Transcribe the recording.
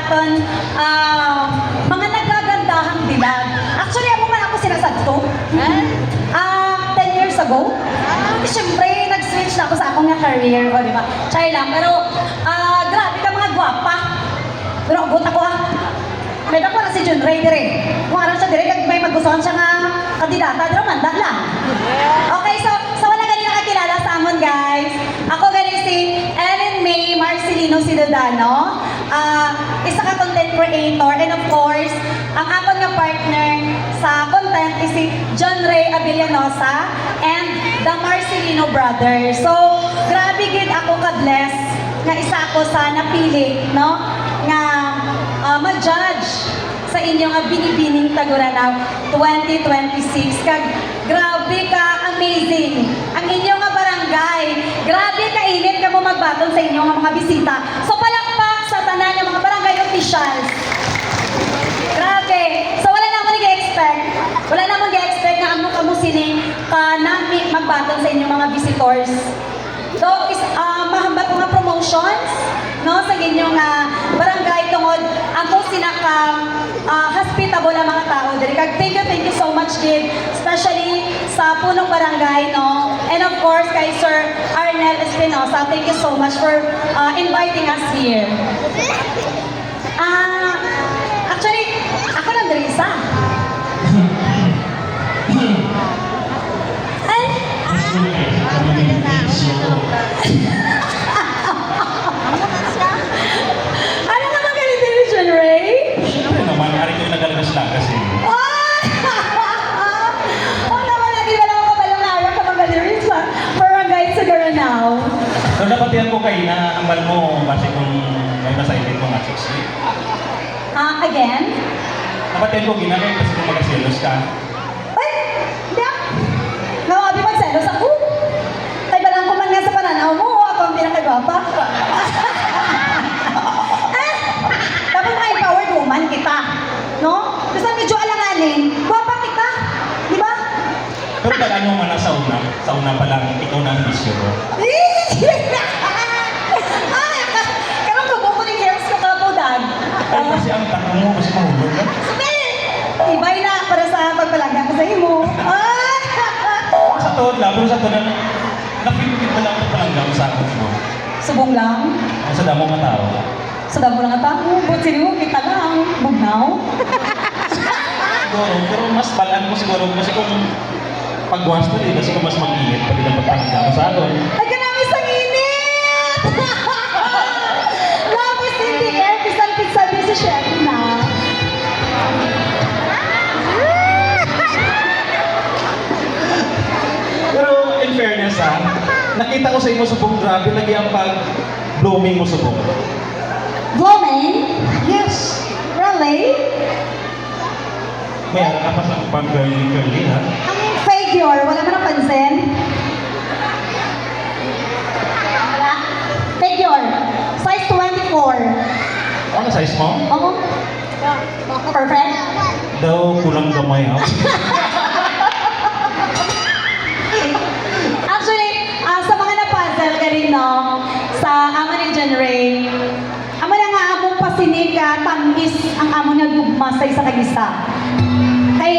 aton mga nagagandahang dilag. Actually, ako man ako sinasagto. 10 years ago. Siyempre, nag-switch na ako sa akong nga career, o di ba? Chai lang, pero grabe ka mga gwapa. Pero abot ako may dako na si Jun Ray dire. Kung aram siya dire, kag may magustuhan siya nga kandidata, pero manda lang. Okay, so wala galing nakakilala sa amon, guys. Ako galing si Ellen May Marcelino Ciudadano. Isa ka content creator, and of course, ang akon nga partner sa content is si John Ray Avellanosa and the Marcelino Brothers. So, grabe gid ako ka-bless nga isa ako sa napili, no? Nga ma-judge sa inyong binibining Taguranaw 2026. Kag grabe ka, amazing. Ang inyong barangay, grabe ka init ka mo magbaton sa inyong mga bisita. So palakpak sa tanan ng mga barangay officials. Grabe. So wala na mo nag-expect. Wala na mo nag-expect na amo kamo sini ka nami magbaton sa inyong mga visitors. So is mahambat mga promotions no sa inyong barangay tungod ako sinaka hospitable ang mga tao diri kag thank you so much kid, especially sa punong barangay no, and of course kay Sir Arnel Espinosa, thank you so much for inviting us here. Actually ako lang diri isa. Ano naman ganito ni John Ray? Siyempre naman, hari ko yung nagalagas lang kasi. Oh, naman na di ba lang ako palang araw ka mga lyrics sa barangay sa Garanao. So, napatihan ko kayo na ambal mo kasi kung may nasa edit mo nga 6 week. Again? Napatihan ko ginagawa kasi kung magasilos ka. Ay, hindi ako. Nawabi magselos ako. Ay, balang ko man nga sa pananaw mo. Ako ang pinakagwapa. Dapat mga empowered woman kita. No? Gusto medyo alanganin. Gwapa kita. Di ba? Pero pag ano man sa una pa lang, ikaw na ang bisyo. Karang bago ko ng hairs ko ka po, Dad. Ay, kasi ang takong mo kasi mahulog ka. Ibay na para sa pagpalagyan ko sa imo. Sa tood lang, pero sa tood lang, napipipit na lang ito palanggam sa akin mo. Subong lang. Ang sa damo nga tao. Sa damo lang ata. Buti mo, kita lang. Bugnaw. Siguro, pero mas balaan mo siguro kasi kung pagbuhas mo din, kasi kung mas mag-init, pwede na pagpalanggam sa akin. Ay, kanami sa init! Love is in the air. Pisang-pit sabi si Shelly na. Pero in fairness nakita ko sa imo subong grabe lagi ang pag-blooming mo subong. Blooming? Yes! Really? May ara ka pa sa pag-curly ha? Ang figure, wala mo napansin? Wala? Figure. Size 24. Ano size mo? Oo. Perfect. Daw kulang gamay ha? Actually, sa mga napuzzle ka rin, no, sa ama ni John Ray, ama na nga among pasinika, tamis ang amo niya gugmasay sa kagisa. Kay